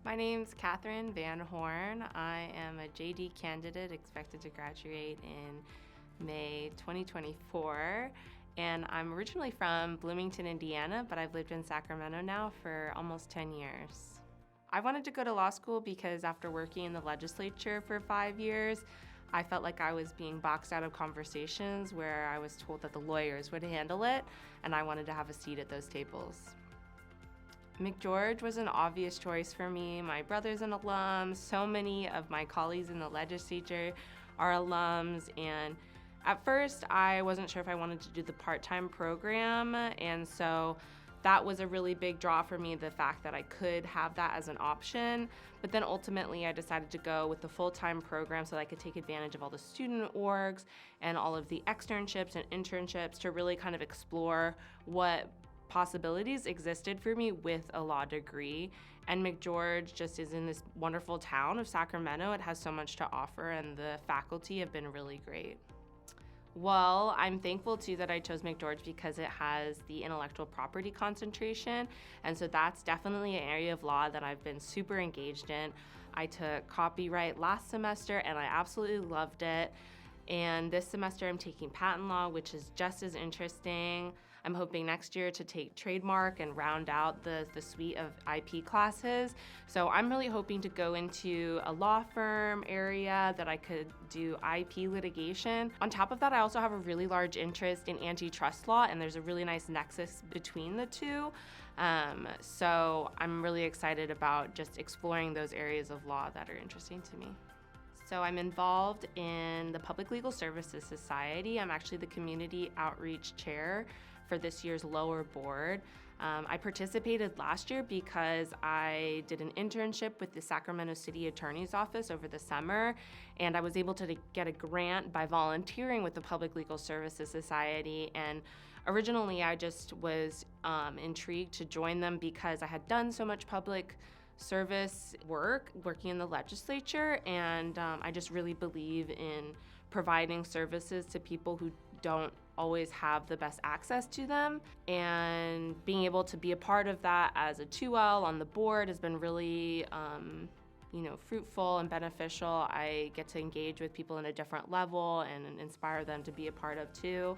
My name's Katherine Van Horn. I am a JD candidate expected to graduate in May 2024. And I'm originally from Bloomington, Indiana, but I've lived in Sacramento now for almost 10 years. I wanted to go to law school because after working in the legislature for 5 years, I felt like I was being boxed out of conversations where I was told that the lawyers would handle it, and I wanted to have a seat at those tables. McGeorge was an obvious choice for me. My brother's an alum, so many of my colleagues in the legislature are alums, and at first I wasn't sure if I wanted to do the part-time program, and so that was a really big draw for me, the fact that I could have that as an option. But then ultimately I decided to go with the full-time program so that I could take advantage of all the student orgs and all of the externships and internships to really kind of explore what possibilities existed for me with a law degree. And McGeorge just is in this wonderful town of Sacramento. It has so much to offer, and the faculty have been really great. Well, I'm thankful too that I chose McGeorge because it has the intellectual property concentration, and so that's definitely an area of law that I've been super engaged in. I took copyright last semester and I absolutely loved it. And this semester I'm taking patent law, which is just as interesting. I'm hoping next year to take trademark and round out the suite of IP classes. So I'm really hoping to go into a law firm area that I could do IP litigation. On top of that, I also have a really large interest in antitrust law, and there's a really nice nexus between the two. So I'm really excited about just exploring those areas of law that are interesting to me. So I'm involved in the Public Legal Services Society. I'm actually the community outreach chair for this year's lower board. I participated last year because I did an internship with the Sacramento City Attorney's Office over the summer, and I was able to get a grant by volunteering with the Public Legal Services Society. And originally I just was intrigued to join them because I had done so much public service work working in the legislature, and I just really believe in providing services to people who don't always have the best access to them, and being able to be a part of that as a 2L on the board has been really fruitful and beneficial. I get to engage with people in a different level and inspire them to be a part of too.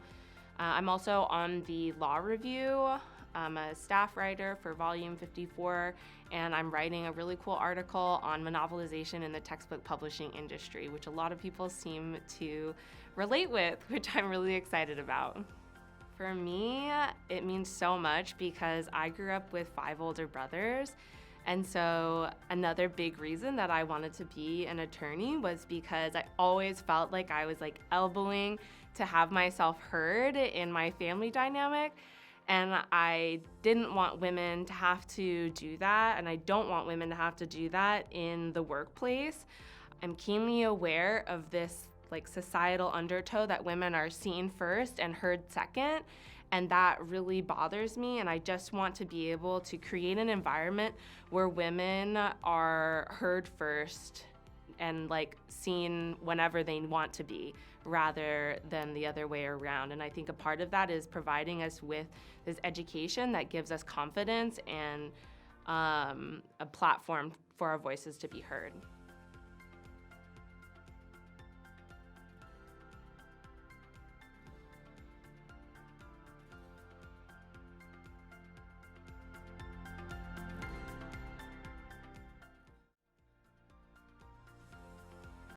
I'm also on the law review. I'm a staff writer for Volume 54, and I'm writing a really cool article on monopolization in the textbook publishing industry, which a lot of people seem to relate with, which I'm really excited about. For me, it means so much because I grew up with 5 older brothers, and so another big reason that I wanted to be an attorney was because I always felt like I was elbowing to have myself heard in my family dynamic. And I didn't want women to have to do that, and I don't want women to have to do that in the workplace. I'm keenly aware of this societal undertow that women are seen first and heard second, and that really bothers me, and I just want to be able to create an environment where women are heard first and seen whenever they want to be, rather than the other way around. And I think a part of that is providing us with this education that gives us confidence and a platform for our voices to be heard.